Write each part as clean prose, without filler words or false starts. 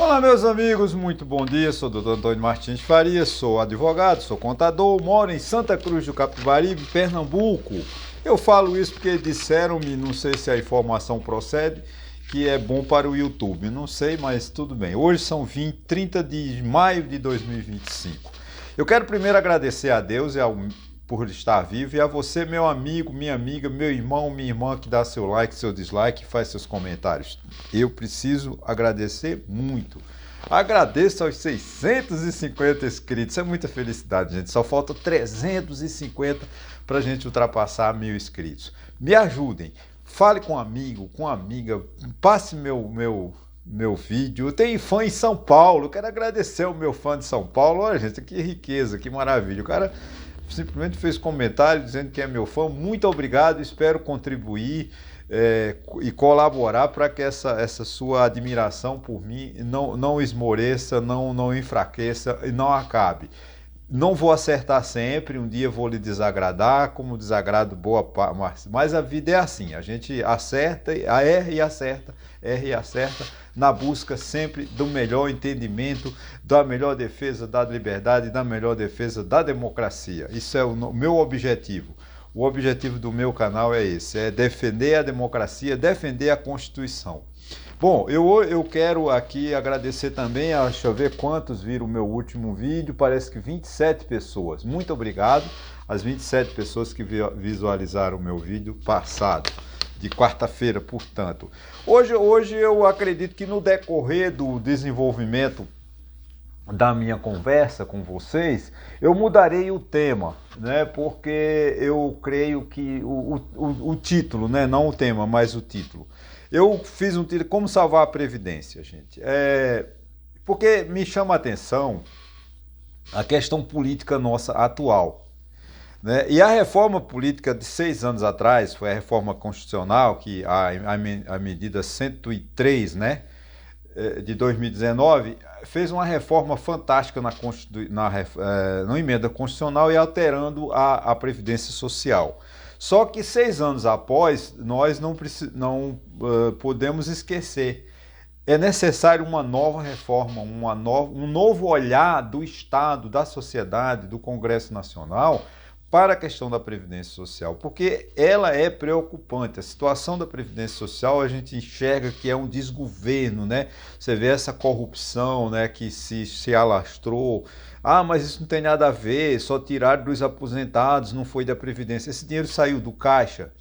Olá, meus amigos, muito bom dia. Sou o Dr. Antônio Martins Farias, sou advogado, sou contador, moro em Santa Cruz do Capibaribe, Pernambuco. Eu falo isso porque disseram-me, não sei se a informação procede, que é bom para o YouTube. Não sei, mas tudo bem. Hoje são 30 de maio de 2025. Eu quero primeiro agradecer a Deus por estar vivo e a você, meu amigo, minha amiga, meu irmão, minha irmã, que dá seu like, seu dislike, faz seus comentários. Eu preciso agradecer muito. Agradeço aos 650 inscritos. Isso é muita felicidade, gente. Só falta 350 para a gente ultrapassar 1000 inscritos. Me ajudem. Fale com um amigo, com uma amiga. Passe meu vídeo. Eu tenho fã em São Paulo. Eu quero agradecer ao meu fã de São Paulo. Olha, gente, que riqueza, que maravilha. O cara simplesmente fez comentário dizendo que é meu fã. Muito obrigado. Espero contribuir e colaborar para que essa sua admiração por mim não esmoreça, não enfraqueça e não acabe. Não vou acertar sempre, um dia vou lhe desagradar, como desagrado boa parte, mas a vida é assim, a gente acerta, erra e acerta, na busca sempre do melhor entendimento, da melhor defesa da liberdade, da melhor defesa da democracia. Isso é o meu objetivo. O objetivo do meu canal é esse, é defender a democracia, defender a Constituição. Bom, eu quero aqui agradecer também, deixa eu ver quantos viram o meu último vídeo, parece que 27 pessoas. Muito obrigado às 27 pessoas que visualizaram o meu vídeo passado, de quarta-feira, portanto. Hoje eu acredito que no decorrer do desenvolvimento da minha conversa com vocês, eu mudarei o tema, né? Porque eu creio que o título, né? Não o tema, mas o título. Eu fiz um título, como salvar a Previdência, gente. Porque me chama a atenção a questão política nossa atual, né? E a reforma política de 6 anos atrás, foi a reforma constitucional, que a medida 103, né? De 2019, fez uma reforma fantástica na emenda constitucional e alterando a Previdência Social. Só que 6 anos após, nós não podemos esquecer. É necessário uma nova reforma, um novo olhar do Estado, da sociedade, do Congresso Nacional para a questão da Previdência Social, porque ela é preocupante. A situação da Previdência Social, a gente enxerga que é um desgoverno, né? Você vê essa corrupção, né, que se alastrou. Mas isso não tem nada a ver, só tiraram dos aposentados, não foi da Previdência. Esse dinheiro saiu do caixa,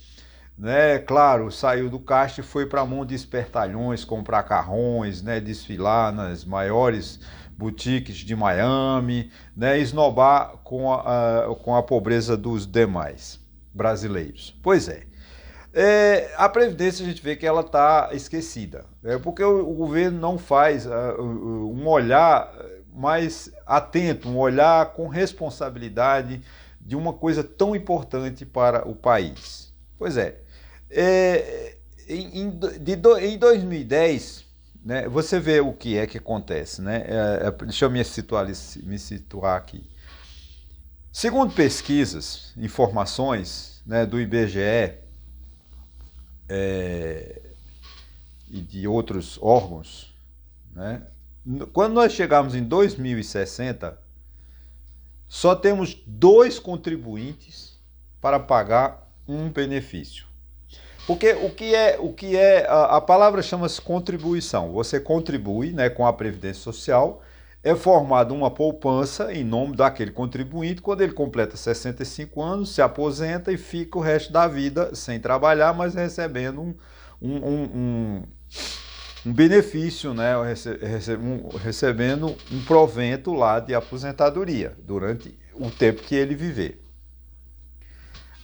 né? Claro, saiu do caixa e foi para a mão de espertalhões, comprar carrões, né, desfilar nas maiores boutiques de Miami, né, esnobar com a pobreza dos demais brasileiros. Pois é. A Previdência, a gente vê que ela está esquecida, porque o governo não faz um olhar mais atento, um olhar com responsabilidade de uma coisa tão importante para o país. Pois é. Em 2010, né, você vê o que é que acontece, né? Deixa eu me situar aqui. Segundo pesquisas, informações, né, do IBGE e de outros órgãos, né, quando nós chegarmos em 2060, só temos 2 contribuintes para pagar um benefício. Porque o que é a palavra chama-se contribuição. Você contribui, né, com a Previdência Social, é formada uma poupança em nome daquele contribuinte. Quando ele completa 65 anos, se aposenta e fica o resto da vida sem trabalhar, mas recebendo um benefício, né, recebendo um provento lá de aposentadoria durante o tempo que ele viver.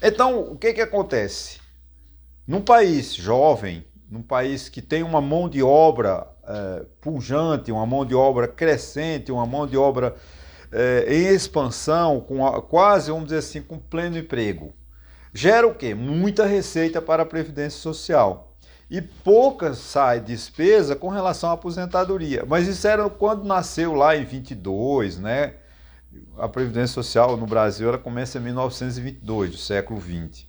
Então, o que acontece? Num país jovem, num país que tem uma mão de obra pujante, uma mão de obra crescente, uma mão de obra em expansão, quase, vamos dizer assim, com pleno emprego, gera o quê? Muita receita para a Previdência Social. E pouca sai despesa com relação à aposentadoria. Mas isso era quando nasceu lá em 22, né? A Previdência Social no Brasil ela começa em 1922, do século XX.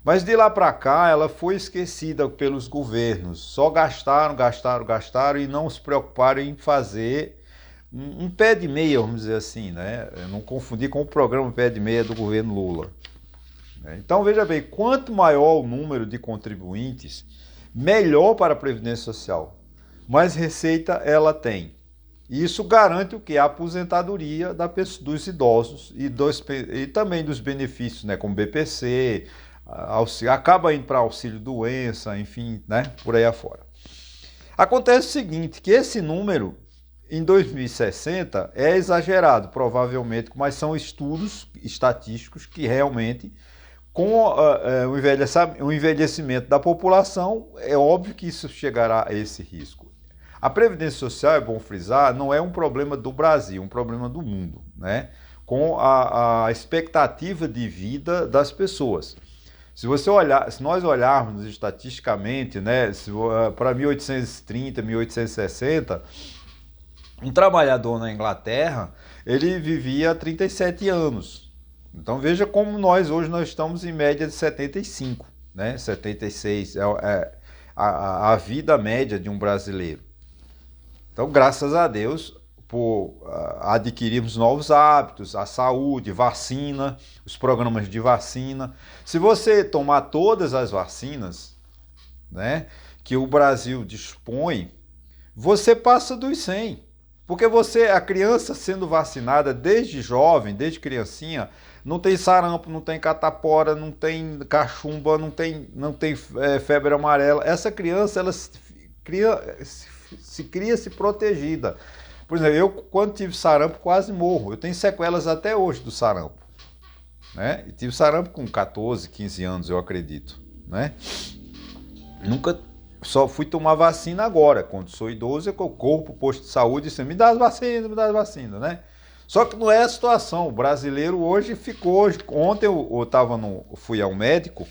Mas de lá para cá ela foi esquecida pelos governos. Só gastaram e não se preocuparam em fazer um pé de meia, vamos dizer assim, né? Eu não confundir com o programa pé de meia do governo Lula. Então veja bem, quanto maior o número de contribuintes, melhor para a Previdência Social. Mais receita ela tem. E isso garante o que? A aposentadoria dos idosos e também dos benefícios, né? Como BPC, acaba indo para auxílio doença, enfim, né? Por aí afora. Acontece o seguinte, que esse número em 2060 é exagerado, provavelmente, mas são estudos estatísticos que realmente, com o envelhecimento da população, é óbvio que isso chegará a esse risco. A Previdência Social, é bom frisar, não é um problema do Brasil, é um problema do mundo, né? Com a expectativa de vida das pessoas. Se nós olharmos estatisticamente, né, para 1830, 1860, um trabalhador na Inglaterra, ele vivia 37 anos. Então veja como hoje nós estamos em média de 75, né? 76 é a vida média de um brasileiro. Então, graças a Deus, por adquirirmos novos hábitos, a saúde, vacina, os programas de vacina. Se você tomar todas as vacinas, né, que o Brasil dispõe, você passa dos 100. Porque a criança sendo vacinada desde jovem, desde criancinha, não tem sarampo, não tem catapora, não tem cachumba, não tem febre amarela. Essa criança, ela se cria protegida. Por exemplo, eu quando tive sarampo quase morro. Eu tenho sequelas até hoje do sarampo. Né? E tive sarampo com 14, 15 anos, eu acredito. Né? Nunca... Só fui tomar vacina agora. Quando sou idoso, eu corro para o posto de saúde e disse, me dá as vacinas, né? Só que não é a situação. O brasileiro hoje ficou... Ontem fui ao médico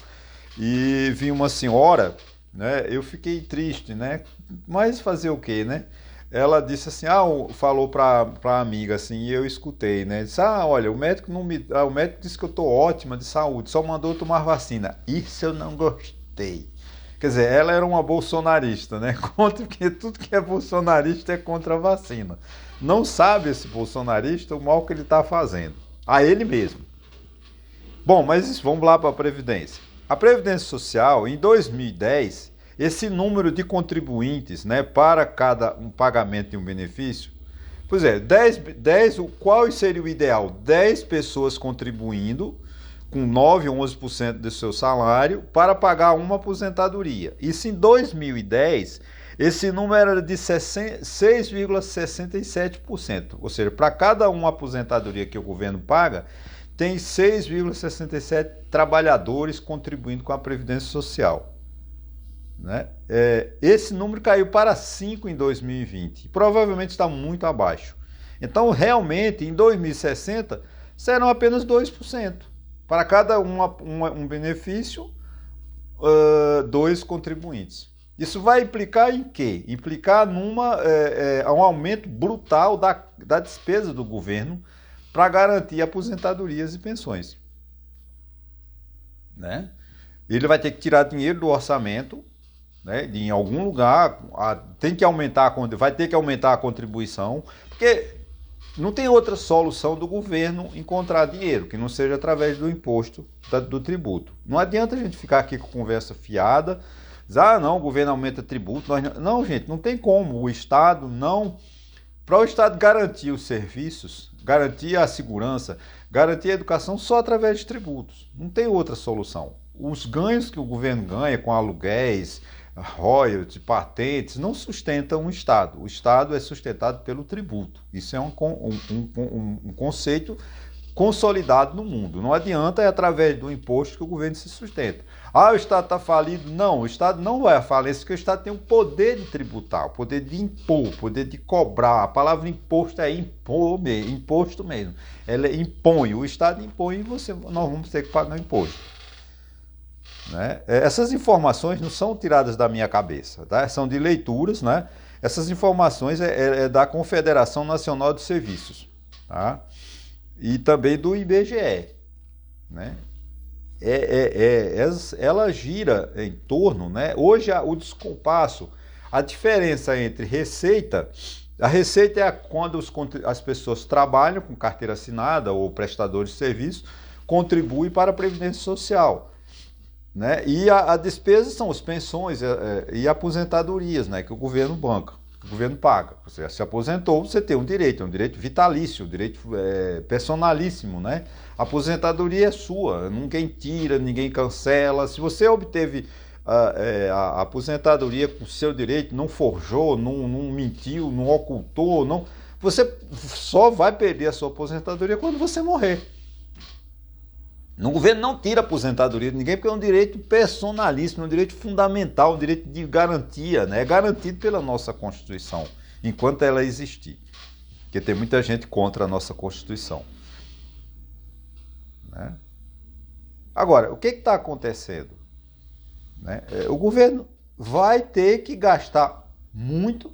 e vi uma senhora, né? Eu fiquei triste, né? Mas fazer o quê, né? Ela disse assim, falou para a amiga assim, e eu escutei, né? Disse, olha, o médico disse que eu estou ótima de saúde, só mandou tomar vacina. Isso eu não gostei. Quer dizer, ela era uma bolsonarista, né? Porque tudo que é bolsonarista é contra a vacina. Não sabe esse bolsonarista o mal que ele está fazendo. A ele mesmo. Bom, mas vamos lá para a Previdência. A Previdência Social, em 2010, esse número de contribuintes, né, para cada um pagamento de um benefício, pois é, 10, qual seria o ideal? 10 pessoas contribuindo com 9 ou 11% do seu salário para pagar uma aposentadoria. Isso em 2010, esse número era de 6,67%. Ou seja, para cada uma aposentadoria que o governo paga, tem 6,67 trabalhadores contribuindo com a Previdência Social. Né? Esse número caiu para 5 em 2020. Provavelmente está muito abaixo. Então, realmente, em 2060, serão apenas 2%. Para cada um benefício, 2 contribuintes. Isso vai implicar em quê? Implicar um aumento brutal da despesa do governo para garantir aposentadorias e pensões. Né? Ele vai ter que tirar dinheiro do orçamento, né, em algum lugar, vai ter que aumentar a contribuição, porque não tem outra solução do governo encontrar dinheiro, que não seja através do imposto, do tributo. Não adianta a gente ficar aqui com conversa fiada, dizer, não, o governo aumenta tributo. Não, gente, não tem como. O Estado não... Para o Estado garantir os serviços, garantir a segurança, garantir a educação só através de tributos. Não tem outra solução. Os ganhos que o governo ganha com aluguéis, royalties, patentes, não sustentam o Estado. O Estado é sustentado pelo tributo. Isso é um conceito consolidado no mundo. Não adianta, é através do imposto que o governo se sustenta. O Estado está falido? Não, o Estado não vai à falência, porque o Estado tem o poder de tributar, o poder de impor, o poder de cobrar. A palavra imposto é impor, imposto mesmo. Ela impõe, o Estado impõe e nós vamos ter que pagar o imposto. Né? Essas informações não são tiradas da minha cabeça, tá? São de leituras, né? Essas informações é da Confederação Nacional de Serviços, tá? E também do IBGE, né? ela gira em torno, né? Hoje o descompasso, a diferença entre a receita é quando as pessoas trabalham com carteira assinada ou prestadores de serviço, contribuem para a Previdência Social, né? E a despesa são as pensões e aposentadorias, né? Que o governo banca. O governo paga. Você se aposentou, você tem um direito vitalício, um direito personalíssimo, né? A aposentadoria é sua, ninguém tira, ninguém cancela. Se você obteve a aposentadoria com seu direito, não forjou, não mentiu, não ocultou, você só vai perder a sua aposentadoria quando você morrer. O governo não tira a aposentadoria de ninguém porque é um direito personalíssimo, é um direito fundamental, um direito de garantia, né? É garantido pela nossa Constituição, enquanto ela existir. Porque tem muita gente contra a nossa Constituição, né? Agora, o que está acontecendo? Né? O governo vai ter que gastar muito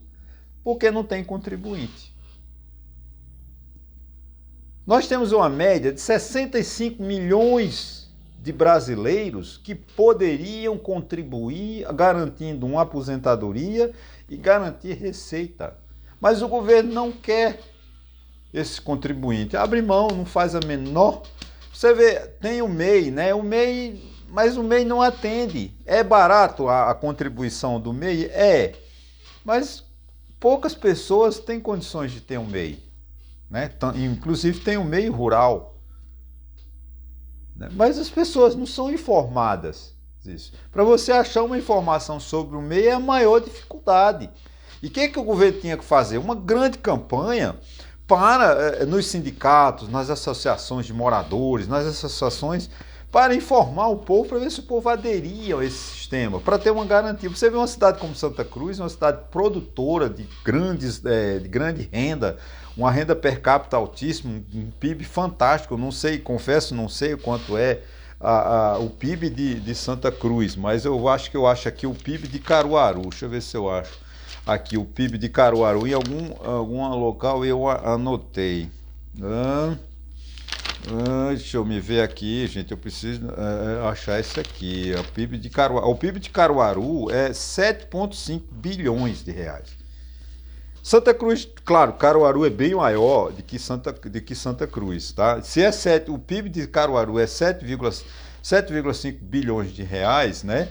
porque não tem contribuinte. Nós temos uma média de 65 milhões de brasileiros que poderiam contribuir garantindo uma aposentadoria e garantir receita. Mas o governo não quer esse contribuinte. Abre mão, não faz a menor. Você vê, tem o MEI, né? Mas o MEI não atende. É barato a contribuição do MEI? Mas poucas pessoas têm condições de ter um MEI. Né? Inclusive tem o meio rural, né? Mas as pessoas não são informadas disso. Para você achar uma informação sobre o MEI é a maior dificuldade. E o que o governo tinha que fazer? Uma grande campanha nos sindicatos, nas associações de moradores, nas associações, para informar o povo, para ver se o povo aderia a esse sistema, para ter uma garantia. Você vê uma cidade como Santa Cruz, uma cidade produtora de grande renda, uma renda per capita altíssima, um PIB fantástico. Eu não sei, confesso, não sei o quanto é o PIB de Santa Cruz, mas eu acho aqui o PIB de Caruaru. Deixa eu ver se eu acho aqui o PIB de Caruaru. Em algum local eu anotei. Deixa eu me ver aqui, gente. Eu preciso achar esse aqui. O PIB de Caruaru é 7,5 bilhões de reais. Santa Cruz, claro, Caruaru é bem maior do que Santa Cruz, tá? O PIB de Caruaru é 7,5 bilhões de reais, né?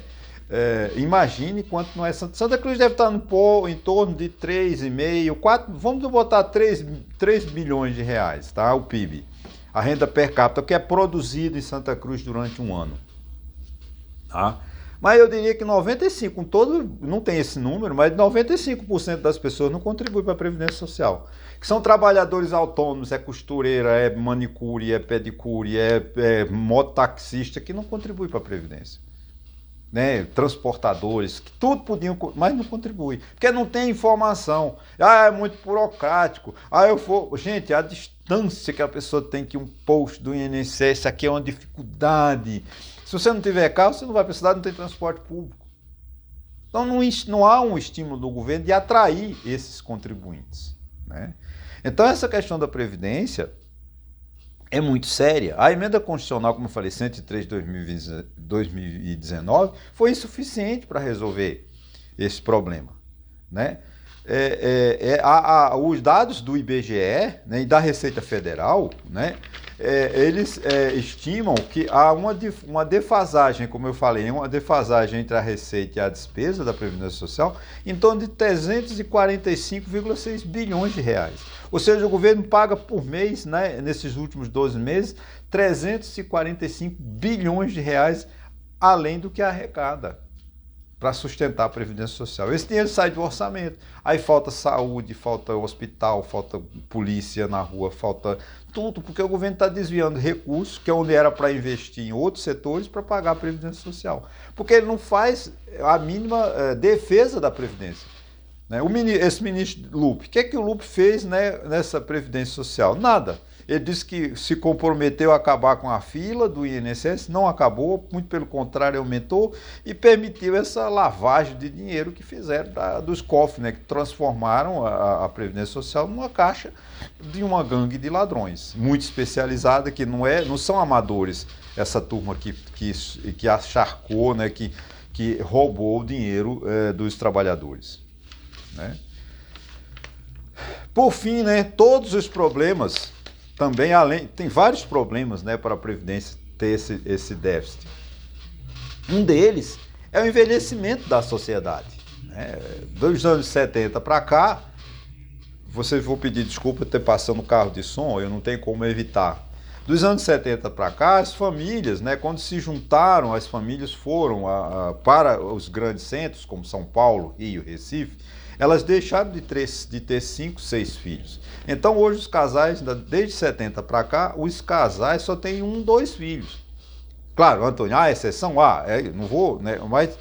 Imagine quanto não é Santa Cruz deve estar em torno de 3,5, 4, vamos botar 3 bilhões de reais, tá? O PIB. A renda per capita, que é produzida em Santa Cruz durante um ano. Tá? Mas eu diria que 95%, não tem esse número, mas 95% das pessoas não contribuem para a Previdência Social. Que são trabalhadores autônomos, é costureira, é manicure, é pedicure, é mototaxista, que não contribui para a Previdência. Né? Transportadores, que tudo podiam, mas não contribui. Porque não tem informação. É muito burocrático. Gente, a distância que a pessoa tem que um posto do INSS, aqui é uma dificuldade. Se você não tiver carro, você não vai precisar, não tem transporte público. Então não há um estímulo do governo de atrair esses contribuintes. Né? Então essa questão da Previdência é muito séria. A emenda constitucional, como eu falei, 103 de 2019, foi insuficiente para resolver esse problema. Né? Os dados do IBGE, né, e da Receita Federal, né, eles estimam que há uma defasagem, como eu falei, uma defasagem entre a receita e a despesa da Previdência Social em torno de 345,6 bilhões de reais. Ou seja, o governo paga por mês, né, nesses últimos 12 meses, 345 bilhões de reais além do que arrecada para sustentar a Previdência Social. Esse dinheiro sai do orçamento. Aí falta saúde, falta hospital, falta polícia na rua, falta tudo, porque o governo está desviando recursos, que é onde era para investir em outros setores, para pagar a Previdência Social. Porque ele não faz a mínima defesa da Previdência. Né? Esse ministro Lupe, o que é que o Lupe fez, né, nessa Previdência Social? Nada. Ele disse que se comprometeu a acabar com a fila do INSS, não acabou, muito pelo contrário, aumentou e permitiu essa lavagem de dinheiro que fizeram dos cofres, né, que transformaram a Previdência Social numa caixa de uma gangue de ladrões, muito especializada, que não são amadores, essa turma que acharcou, né, que roubou o dinheiro dos trabalhadores. Né? Por fim, né, todos os problemas, também tem vários problemas, né, para a Previdência ter esse déficit. Um deles é o envelhecimento da sociedade. Né? Dos anos 70 para cá, vocês vão pedir desculpa ter passando carro de som, eu não tenho como evitar. Dos anos 70 para cá, as famílias, né, quando se juntaram, as famílias foram para os grandes centros, como São Paulo, Rio, Recife, elas deixaram de ter 5, 6 filhos. Então hoje os casais, desde 70 para cá, os casais só têm 1, 2 filhos. Claro, Antônio, exceção, não vou, né, mas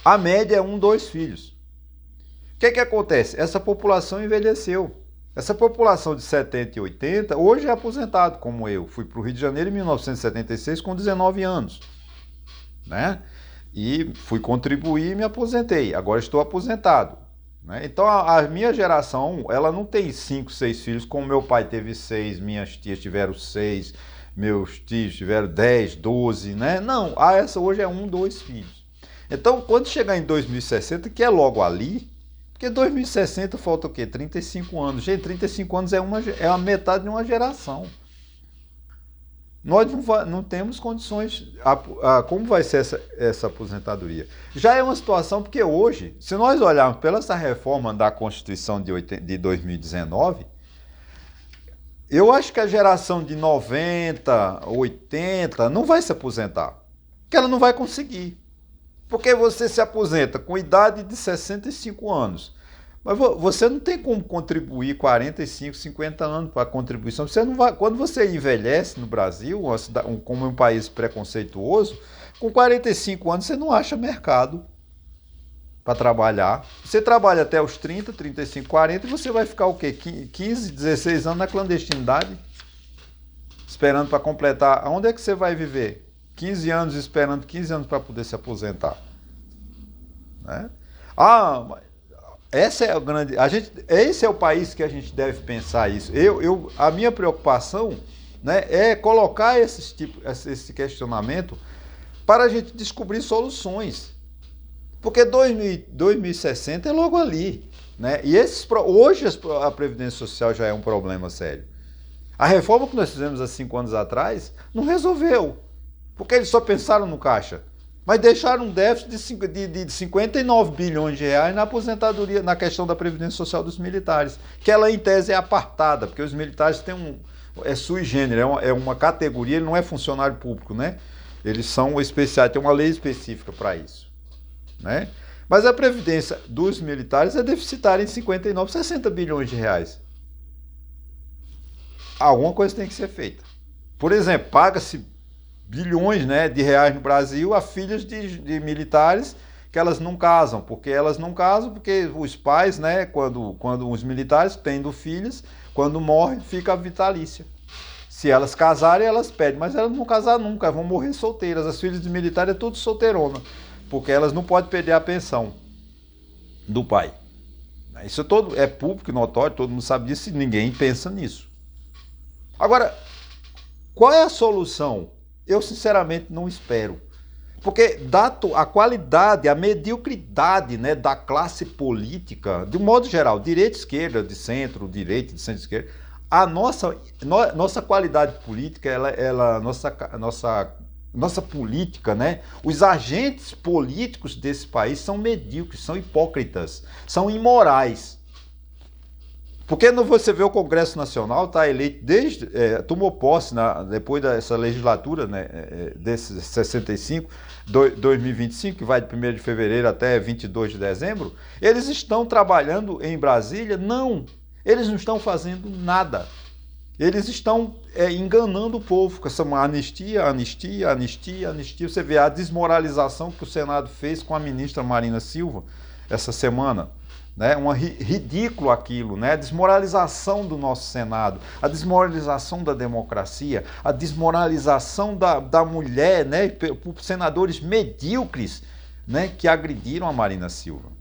a média é 1, 2 filhos. O que acontece? Essa população envelheceu. Essa população de 70 e 80 hoje é aposentado, como eu. Fui para o Rio de Janeiro em 1976 com 19 anos. Né? E fui contribuir e me aposentei. Agora estou aposentado. Né? Então a minha geração, ela não tem 5, 6 filhos, como meu pai teve 6, minhas tias tiveram 6, meus tios tiveram 10, 12, né? Não, essa hoje é 1, 2 filhos. Então quando chegar em 2060, que é logo ali, porque 2060 falta o quê? 35 anos. Gente, 35 anos é a metade de uma geração. Nós não temos condições. Como vai ser essa aposentadoria? Já é uma situação, porque hoje, se nós olharmos pela essa reforma da Constituição de 2019, eu acho que a geração de 90, 80 não vai se aposentar. Porque ela não vai conseguir. Porque você se aposenta com idade de 65 anos. Mas você não tem como contribuir 45, 50 anos para a contribuição. Você não vai, quando você envelhece no Brasil, como um país preconceituoso, com 45 anos você não acha mercado para trabalhar. Você trabalha até os 30, 35, 40 e você vai ficar o quê? 15, 16 anos na clandestinidade, esperando para completar. Onde é que você vai viver? 15 anos esperando 15 anos para poder se aposentar. Né? Essa é a grande. Esse é o país que a gente deve pensar isso. A minha preocupação, né, é colocar esse questionamento para a gente descobrir soluções. Porque 2060 é logo ali. Né? E hoje a Previdência Social já é um problema sério. A reforma que nós fizemos há 5 anos atrás não resolveu. Porque eles só pensaram no caixa. Mas deixaram um déficit de 59 bilhões de reais na aposentadoria, na questão da Previdência Social dos militares, que ela em tese é apartada, porque os militares têm é sui generis, é uma categoria, ele não é funcionário público, né? Eles são especiais, tem uma lei específica para isso. Né? Mas a Previdência dos militares é deficitária em 59, 60 bilhões de reais. Alguma coisa tem que ser feita. Por exemplo, paga-se bilhões, né, de reais no Brasil a filhas de militares que elas não casam, porque os pais, né, quando os militares tendo filhas, quando morrem, fica a vitalícia. Se elas casarem, elas pedem, mas elas não vão casar nunca, vão morrer solteiras. As filhas de militares é tudo solteirona, porque elas não podem perder a pensão do pai. Isso é público, notório, todo mundo sabe disso e ninguém pensa nisso. Agora, qual é a solução? Eu, sinceramente, não espero. Porque, dado a qualidade, a mediocridade, né, da classe política, de um modo geral, direita, esquerda, de centro, direita, de centro-esquerda, a nossa qualidade política, nossa política, né, os agentes políticos desse país são medíocres, são hipócritas, são imorais. Porque você vê o Congresso Nacional, está eleito tomou posse depois dessa legislatura, né, desse 65, 2025, que vai de 1º de fevereiro até 22 de dezembro, eles estão trabalhando em Brasília? Não, eles não estão fazendo nada. Eles estão enganando o povo com essa anistia. Você vê a desmoralização que o Senado fez com a ministra Marina Silva essa semana. né? Ridículo aquilo, né? A desmoralização do nosso Senado, a desmoralização da democracia, a desmoralização da mulher, né? Por senadores medíocres, né? Que agrediram a Marina Silva.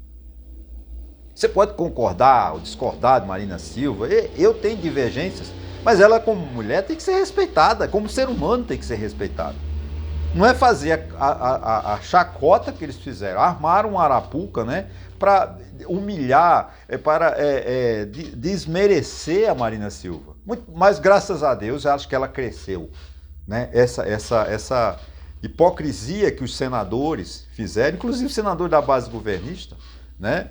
Você pode concordar ou discordar de Marina Silva, eu tenho divergências, mas ela como mulher tem que ser respeitada, como ser humano tem que ser respeitada. Não é fazer a chacota que eles fizeram, armaram uma arapuca, né, para humilhar, para desmerecer a Marina Silva. Mas graças a Deus, eu acho que ela cresceu, né? Essa hipocrisia que os senadores fizeram, inclusive os senadores da base governista, né?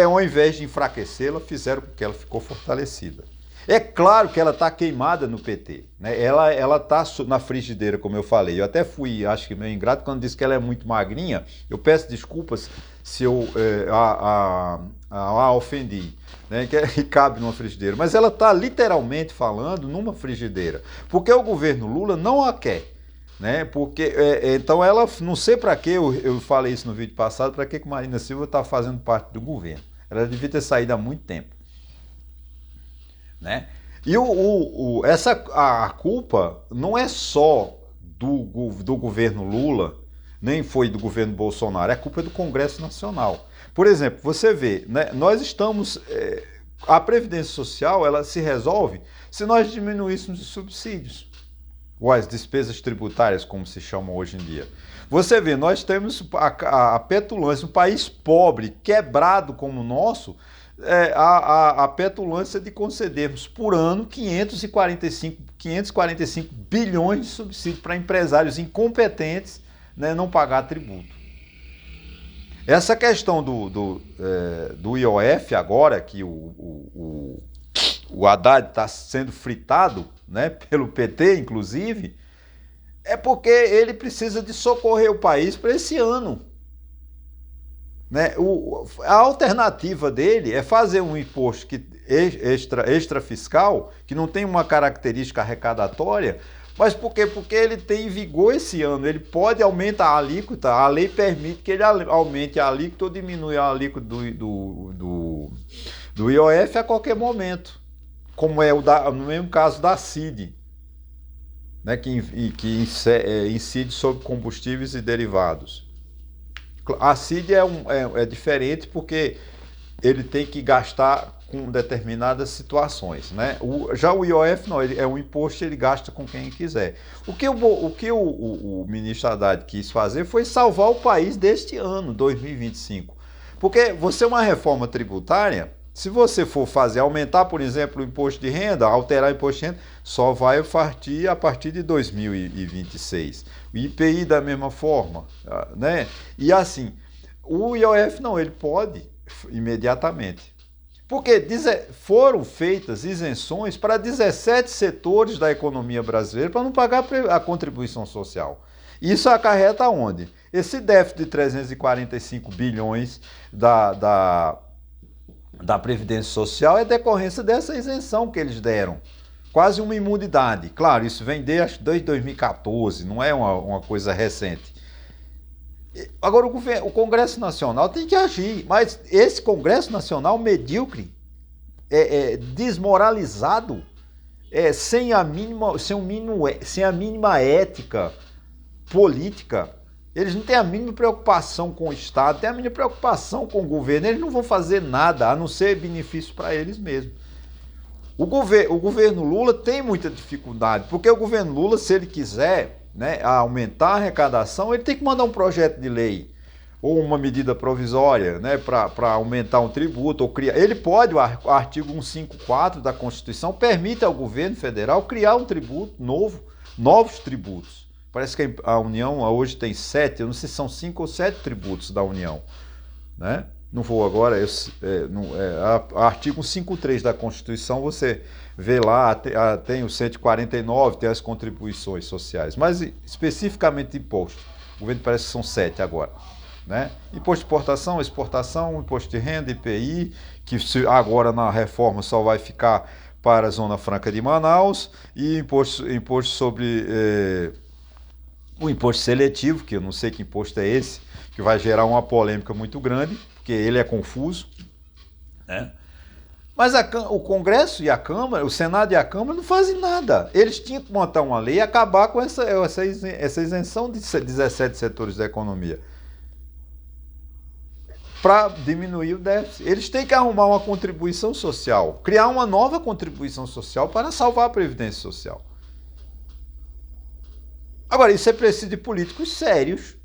Ao invés de enfraquecê-la, fizeram com que ela ficou fortalecida. É claro que ela está queimada no PT, né? Ela está na frigideira, como eu falei. Eu até fui, acho que meio ingrato, quando disse que ela é muito magrinha. Eu peço desculpas se eu a ofendi, né? Que cabe numa frigideira. Mas ela está literalmente falando numa frigideira, porque o governo Lula não a quer. Né? Porque, então ela, não sei para que, eu falei isso no vídeo passado, para que Marina Silva está fazendo parte do governo. Ela devia ter saído há muito tempo. Né? E a culpa não é só do governo Lula, nem foi do governo Bolsonaro, a culpa é do Congresso Nacional. Por exemplo, você vê, né, nós estamos... a Previdência Social ela se resolve se nós diminuíssemos os subsídios, ou as despesas tributárias, como se chama hoje em dia. Você vê, nós temos a petulância, um país pobre, quebrado como o nosso, a petulância de concedermos por ano 545 bilhões de subsídios para empresários incompetentes, né, não pagar tributo. Essa questão do IOF agora, que o Haddad está sendo fritado, né, pelo PT, inclusive, é porque ele precisa de socorrer o país para esse ano. Né? A alternativa dele é fazer um imposto extra fiscal, que não tem uma característica arrecadatória, mas por quê? Porque ele tem em vigor esse ano, ele pode aumentar a alíquota, a lei permite que ele aumente a alíquota ou diminua a alíquota do IOF a qualquer momento, como é no mesmo caso da CID, né, que incide sobre combustíveis e derivados. A CID é diferente porque ele tem que gastar com determinadas situações, né? Já o IOF não, ele é um imposto, ele gasta com quem quiser. O que o ministro Haddad quis fazer foi salvar o país deste ano, 2025. Porque você é uma reforma tributária, se você for aumentar, por exemplo, o imposto de renda, alterar o imposto de renda, só vai partir a partir de 2026. O IPI da mesma forma, né? E assim, o IOF não, ele pode imediatamente. Porque foram feitas isenções para 17 setores da economia brasileira para não pagar a contribuição social. Isso acarreta onde? Esse déficit de 345 bilhões da Previdência Social é decorrência dessa isenção que eles deram. Quase uma imunidade. Claro, isso vem desde 2014, não é uma coisa recente. Agora, o Congresso Nacional tem que agir, mas esse Congresso Nacional medíocre, desmoralizado, sem a mínima ética política, eles não têm a mínima preocupação com o Estado, têm a mínima preocupação com o governo, eles não vão fazer nada, a não ser benefício para eles mesmos. O governo Lula tem muita dificuldade, porque o governo Lula, se ele quiser, né, aumentar a arrecadação, ele tem que mandar um projeto de lei ou uma medida provisória, né, para aumentar um tributo ou criar. Ele pode, o artigo 154 da Constituição permite ao governo federal criar um tributo novo, novos tributos. Parece que a União hoje tem 7, eu não sei se são 5 ou 7 tributos da União, né? Não vou agora, artigo 153 da Constituição, você vê lá, tem o 149, tem as contribuições sociais, mas especificamente imposto. O governo parece que são 7 agora. Né? Imposto de importação, exportação, imposto de renda, IPI, que agora na reforma só vai ficar para a Zona Franca de Manaus, e imposto sobre o imposto seletivo, que eu não sei que imposto é esse, que vai gerar uma polêmica muito grande, porque ele é confuso, né? Mas o Congresso e a Câmara, o Senado e a Câmara não fazem nada. Eles tinham que montar uma lei e acabar com essa isenção de 17 setores da economia para diminuir o déficit. Eles têm que arrumar uma contribuição social, criar uma nova contribuição social para salvar a Previdência Social. Agora, isso é preciso de políticos sérios.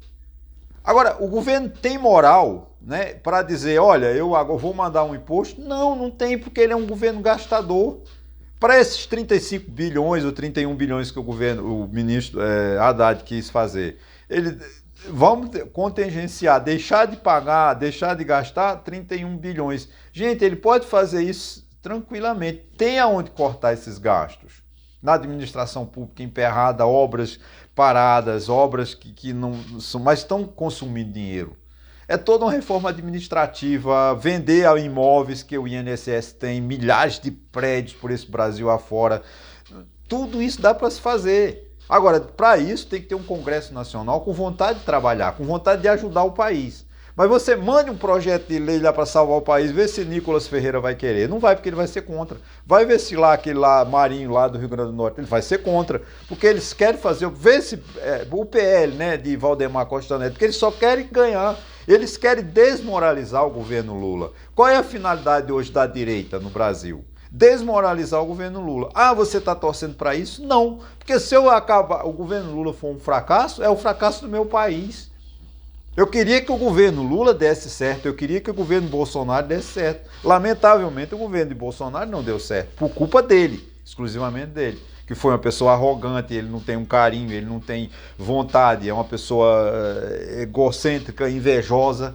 Agora, o governo tem moral, né, para dizer, olha, eu agora vou mandar um imposto? Não, não tem, porque ele é um governo gastador. Para esses 35 bilhões ou 31 bilhões que o ministro Haddad quis fazer, vamos contingenciar, deixar de pagar, deixar de gastar 31 bilhões. Gente, ele pode fazer isso tranquilamente. Tem aonde cortar esses gastos. Na administração pública emperrada, obras paradas, obras que não são, mas estão consumindo dinheiro. É toda uma reforma administrativa, vender imóveis que o INSS tem, milhares de prédios por esse Brasil afora. Tudo isso dá para se fazer. Agora, para isso tem que ter um Congresso Nacional com vontade de trabalhar, com vontade de ajudar o país. Mas você mande um projeto de lei lá para salvar o país, vê se Nicolas Ferreira vai querer. Não vai, porque ele vai ser contra. Vai ver se lá, aquele lá, Marinho, lá do Rio Grande do Norte, ele vai ser contra. Porque eles querem fazer, vê se o PL, né, de Valdemar Costa Neto, porque eles só querem ganhar. Eles querem desmoralizar o governo Lula. Qual é a finalidade hoje da direita no Brasil? Desmoralizar o governo Lula. Ah, você está torcendo para isso? Não. Porque se o governo Lula for um fracasso, é o fracasso do meu país. Eu queria que o governo Lula desse certo, eu queria que o governo Bolsonaro desse certo. Lamentavelmente, o governo de Bolsonaro não deu certo, por culpa dele, exclusivamente dele. Que foi uma pessoa arrogante, ele não tem um carinho, ele não tem vontade, é uma pessoa egocêntrica, invejosa,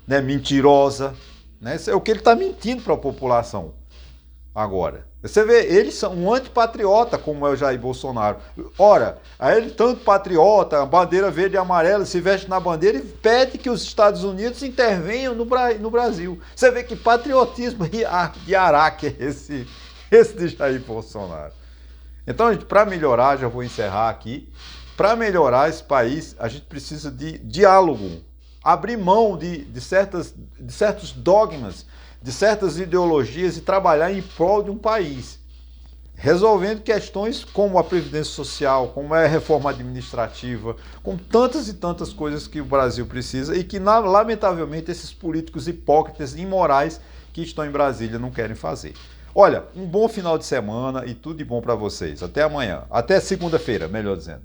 né, mentirosa. Né? Isso é o que ele está mentindo para a população agora. Você vê, eles são um antipatriota, como é o Jair Bolsonaro. Ora, aí ele tanto patriota, a bandeira verde e amarela, se veste na bandeira e pede que os Estados Unidos intervenham no Brasil. Você vê que patriotismo de Araque é esse de Jair Bolsonaro. Então, para melhorar, já vou encerrar aqui, para melhorar esse país, a gente precisa de diálogo, abrir mão de certos dogmas, de certas ideologias e trabalhar em prol de um país, resolvendo questões como a Previdência Social, como é a reforma administrativa, com tantas e tantas coisas que o Brasil precisa e que, lamentavelmente, esses políticos hipócritas e imorais que estão em Brasília não querem fazer. Olha, um bom final de semana e tudo de bom para vocês. Até amanhã. Até segunda-feira, melhor dizendo.